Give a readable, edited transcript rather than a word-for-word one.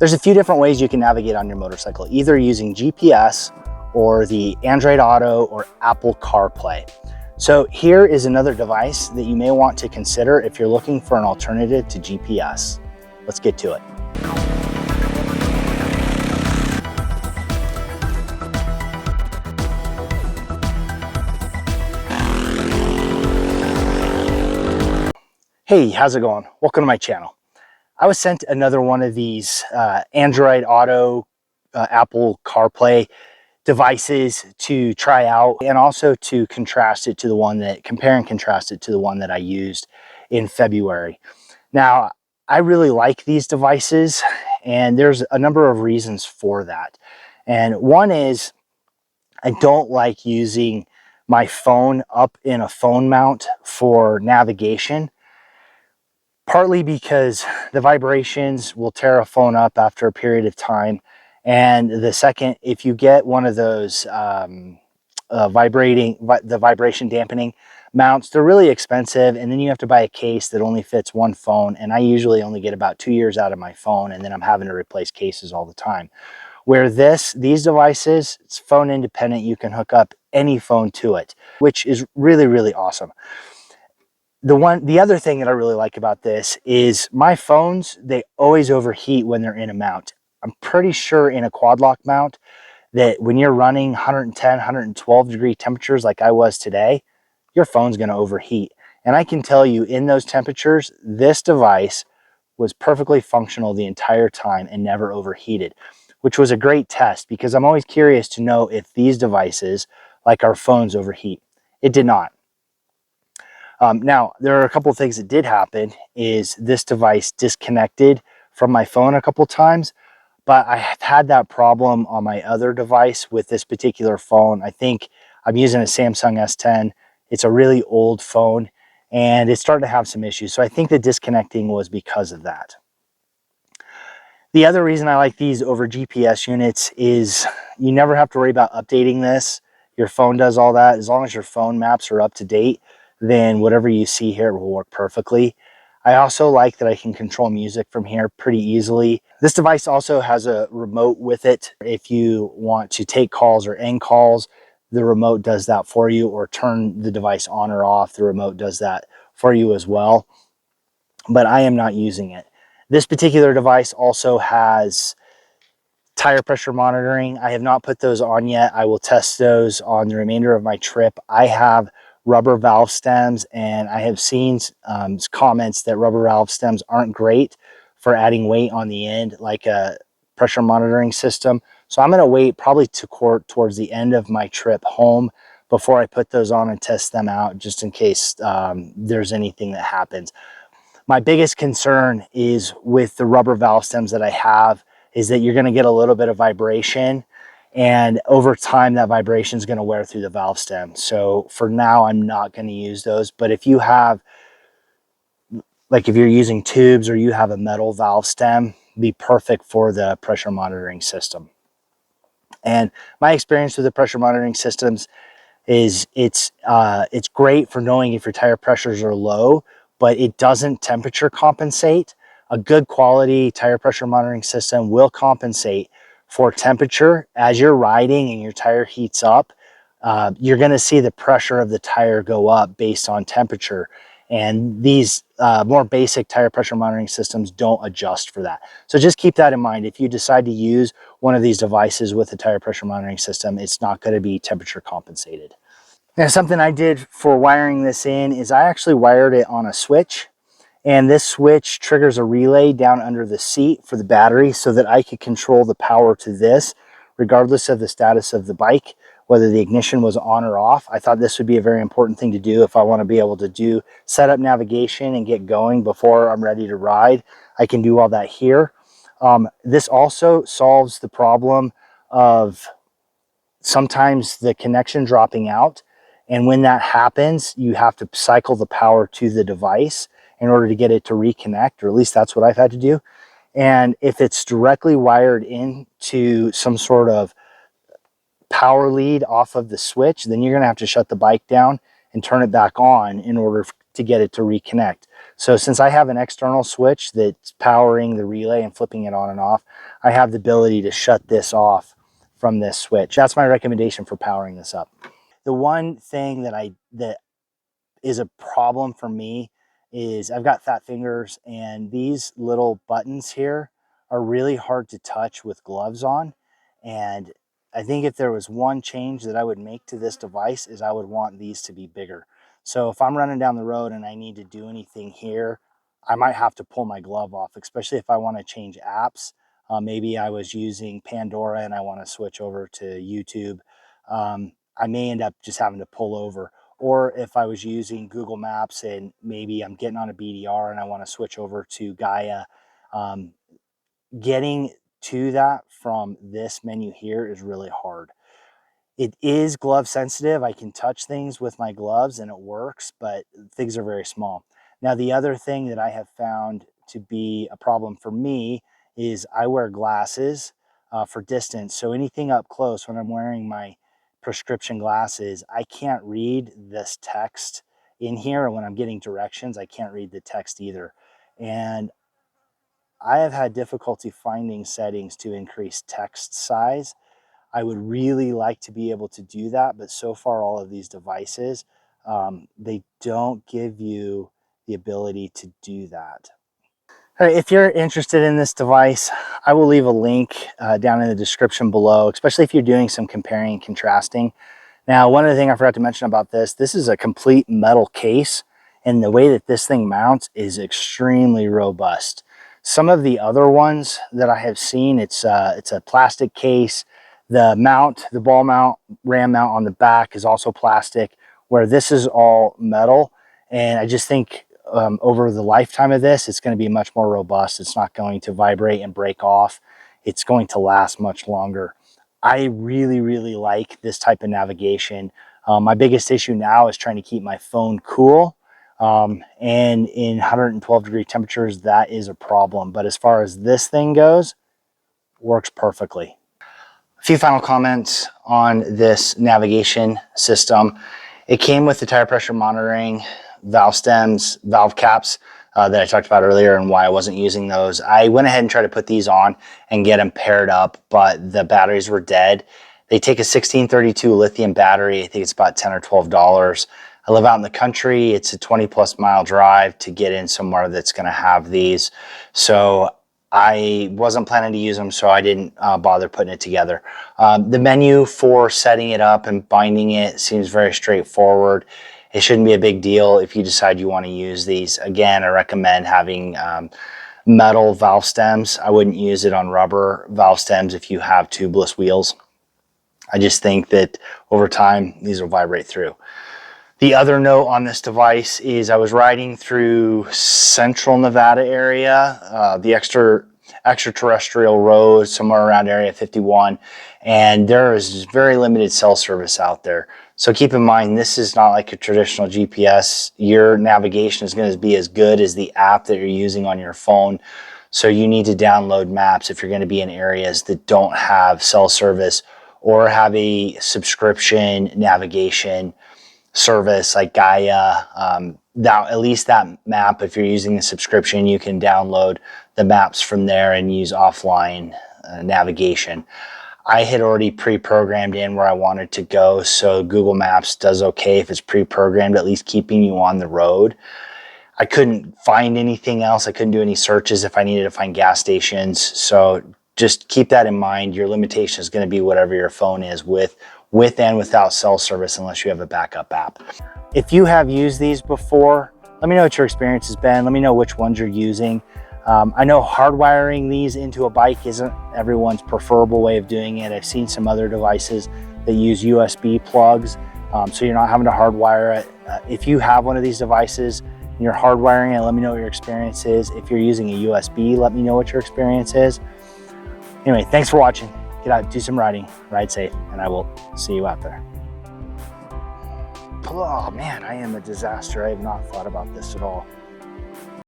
There's a few different ways you can navigate on your motorcycle, either using GPS or the Android Auto or Apple CarPlay. So here is another device that you may want to consider if you're looking for an alternative to GPS. Let's get to it. Hey, how's it going? Welcome to my channel. I was sent another one of these Android Auto, Apple CarPlay devices to try out, and also to contrast it to the one that, compare and contrast it to the one that I used in February. Now, I really like these devices, and there's a number of reasons for that. And one is I don't like using my phone up in a phone mount for navigation. Partly because the vibrations will tear a phone up after a period of time. And the second, if you get one of those vibration dampening mounts, they're really expensive. And then you have to buy a case that only fits one phone. And I usually only get about 2 years out of my phone, and then I'm having to replace cases all the time. Where these devices, it's phone independent. You can hook up any phone to it, which is really, really awesome. The other thing that I really like about this is my phones, they always overheat when they're in a mount. I'm pretty sure in a quad lock mount that when you're running 110, 112 degree temperatures like I was today, your phone's going to overheat. And I can tell you, in those temperatures, this device was perfectly functional the entire time and never overheated, which was a great test because I'm always curious to know if these devices, like our phones, overheat. It did not. Now, there are a couple of things that did happen. Is this device disconnected from my phone a couple times, but I have had that problem on my other device with this particular phone. I think I'm using a Samsung S10. It's a really old phone, and it's starting to have some issues. So I think the disconnecting was because of that. The other reason I like these over GPS units is you never have to worry about updating this. Your phone does all that. As long as your phone maps are up to date, then whatever you see here will work perfectly. I also like that I can control music from here pretty easily. This device also has a remote with it. If you want to take calls or end calls, the remote does that for you, or turn the device on or off, the remote does that for you as well. But I am not using it. This particular device also has tire pressure monitoring. I have not put those on yet. I will test those on the remainder of my trip. I have rubber valve stems, and I have seen comments that rubber valve stems aren't great for adding weight on the end like a pressure monitoring system. So I'm going to wait probably towards the end of my trip home before I put those on and test them out, just in case there's anything that happens. My biggest concern is with the rubber valve stems that I have is that you're going to get a little bit of vibration, and over time that vibration is going to wear through the valve stem. So for now, I'm not going to use those. But if you have, like if you're using tubes or you have a metal valve stem, be perfect for the pressure monitoring system. And my experience with the pressure monitoring systems is it's great for knowing if your tire pressures are low, but it doesn't temperature compensate. A good quality tire pressure monitoring system will compensate for temperature. As you're riding and your tire heats up, you're going to see the pressure of the tire go up based on temperature. And these more basic tire pressure monitoring systems don't adjust for that. So just keep that in mind. If you decide to use one of these devices with a tire pressure monitoring system, it's not going to be temperature compensated. Now, something I did for wiring this in is I actually wired it on a switch, and this switch triggers a relay down under the seat for the battery so that I could control the power to this regardless of the status of the bike, whether the ignition was on or off. I thought this would be a very important thing to do if I want to be able to set up navigation and get going before I'm ready to ride. I can do all that here. This also solves the problem of sometimes the connection dropping out. And when that happens, you have to cycle the power to the device in order to get it to reconnect, or at least that's what I've had to do. And if it's directly wired into some sort of power lead off of the switch, then you're going to have to shut the bike down and turn it back on in order to get it to reconnect. So since I have an external switch that's powering the relay and flipping it on and off, I have the ability to shut this off from this switch. That's my recommendation for powering this up. The one thing that is a problem for me is I've got fat fingers, and these little buttons here are really hard to touch with gloves on. And I think if there was one change that I would make to this device is I would want these to be bigger. So if I'm running down the road and I need to do anything here, I might have to pull my glove off, especially if I want to change apps. Maybe I was using Pandora and I want to switch over to YouTube. I may end up just having to pull over. Or if I was using Google Maps and maybe I'm getting on a BDR and I want to switch over to Gaia, getting to that from this menu here is really hard. It is glove sensitive. I can touch things with my gloves and it works, but things are very small. Now, the other thing that I have found to be a problem for me is I wear glasses for distance. So anything up close, when I'm wearing my prescription glasses, I can't read this text in here. When I'm getting directions, I can't read the text either. And I have had difficulty finding settings to increase text size. I would really like to be able to do that, but so far all of these devices, they don't give you the ability to do that. All right, if you're interested in this device, I will leave a link down in the description below, especially if you're doing some comparing and contrasting. Now, one other thing I forgot to mention about this is a complete metal case, and the way that this thing mounts is extremely robust. Some of the other ones that I have seen, it's a plastic case. The mount, the ball mount, RAM mount on the back is also plastic, where this is all metal. And I just think over the lifetime of this, it's going to be much more robust. It's not going to vibrate and break off. It's going to last much longer. I really, really like this type of navigation. My biggest issue now is trying to keep my phone cool. And in 112-degree temperatures, that is a problem. But as far as this thing goes, works perfectly. A few final comments on this navigation system. It came with the tire pressure monitoring, valve stems, valve caps that I talked about earlier and why I wasn't using those. I went ahead and tried to put these on and get them paired up, but the batteries were dead. They take a 1632 lithium battery. I think it's about $10 or $12. I live out in the country. It's a 20+ mile drive to get in somewhere that's going to have these. So I wasn't planning to use them, so I didn't bother putting it together. The menu for setting it up and binding it seems very straightforward. It shouldn't be a big deal if you decide you want to use these. Again, I recommend having metal valve stems. I wouldn't use it on rubber valve stems if you have tubeless wheels. I just think that over time, these will vibrate through. The other note on this device is I was riding through central Nevada area, the extraterrestrial road, somewhere around Area 51, and there is very limited cell service out there. So keep in mind, this is not like a traditional GPS. Your navigation is going to be as good as the app that you're using on your phone. So you need to download maps if you're going to be in areas that don't have cell service or have a subscription navigation service like Gaia. At least that map, if you're using a subscription, you can download the maps from there and use offline navigation. I had already pre-programmed in where I wanted to go, so Google Maps does okay if it's pre-programmed, at least keeping you on the road. I couldn't find anything else. I couldn't do any searches if I needed to find gas stations. So just keep that in mind. Your limitation is going to be whatever your phone is with and without cell service, unless you have a backup app. If you have used these before, let me know what your experience has been. Let me know which ones you're using. I know hardwiring these into a bike isn't everyone's preferable way of doing it. I've seen some other devices that use USB plugs, so you're not having to hardwire it. If you have one of these devices and you're hardwiring it, let me know what your experience is. If you're using a USB, let me know what your experience is. Anyway, thanks for watching. Get out, do some riding, ride safe, and I will see you out there. Oh man, I am a disaster. I have not thought about this at all.